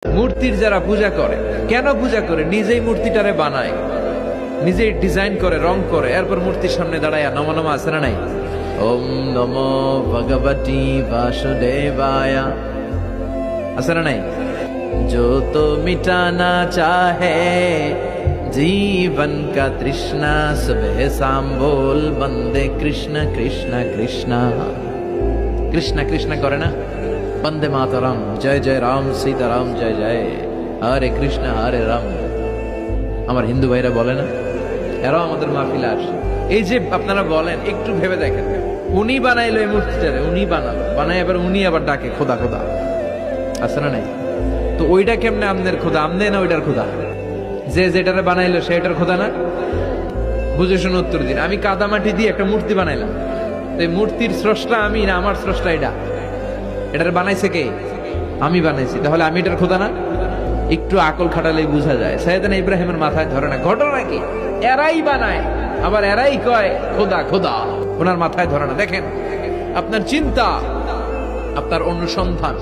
মূর্তির যারা পূজা করে, কেন পূজা করে? নিজেই মূর্তিটারে বানায়, নিজেই ডিজাইন করে, রং করে, এরপর মূর্তির সামনে দাঁড়ায় নমো নমো আছে না নাই? ওম নমো ভগবতী বাসুদেবায়া আছে না নাই? जो तो मिटाना चाहे जीवन का तृष्णा सुबह शाम बोल बंदे कृष्ण कृष्ण कृष्ण कृष्ण कृष्ण करे ना बंदे मातरम जय जय राम सीताराम जय जय हरे कृष्ण हरे राम। আমার হিন্দু ভাইরা বলে না, এরাও আমাদের মাহফিলে আসে। এই যে আপনারা বলেন, একটু ভেবে দেখেন, উনি বানাইলো এই মূর্তিটারে, উনি বানালো, বানায় এবার উনি আবার ডাকে খোদা খোদা, আছে না নাই? তো ওইটা কেমনে আমনের খোদা? আমনে না ওইটার খোদা? যে যেটারে বানাইলো সেটার খোদা না? বুঝে শুনে উত্তর দিন। আমি কাদামাটি দিয়ে একটা মূর্তি বানাইলাম, তো এই মূর্তির স্রষ্টা আমি না আমার স্রষ্টা এটা? এটারে বানাইছে কে? আমি বানাইছি, তাহলে আমি এটার খোদা না? একটু আকল খাটালেই বোঝা যায়। সাইয়েদনা ইব্রাহিমের মাথায় ধরে না। ঘটনা কি? এরাই বানায়, আবার এরাই কয় খোদা খোদা, ওনার মাথায় ধরে না। দেখেন, আপনার চিন্তা, আপনার অনুসন্ধান,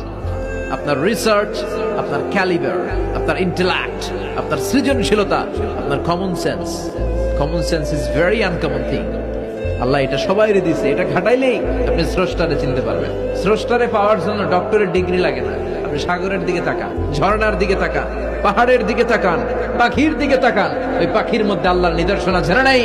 আপনার রিসার্চ, আপনার ক্যালিবার, আপনার ইন্টেলেক্ট, আপনার সৃজনশীলতা, আপনার common sense. Common sense is very uncommon thing. আল্লাহ এটা সবাইরে দিছে, এটা খাটাইলেই আপনি স্রষ্টারে চিনতে পারবেন। স্রষ্টারে পাওয়ার জন্য ডক্টরের ডিগ্রি লাগে না। আপনি সাগরের দিকে তাকান, ঝর্ণার দিকে তাকান, পাহাড়ের দিকে তাকান, পাখির দিকে তাকান, ওই পাখির মধ্যে আল্লাহর নিদর্শন আছে না নাই?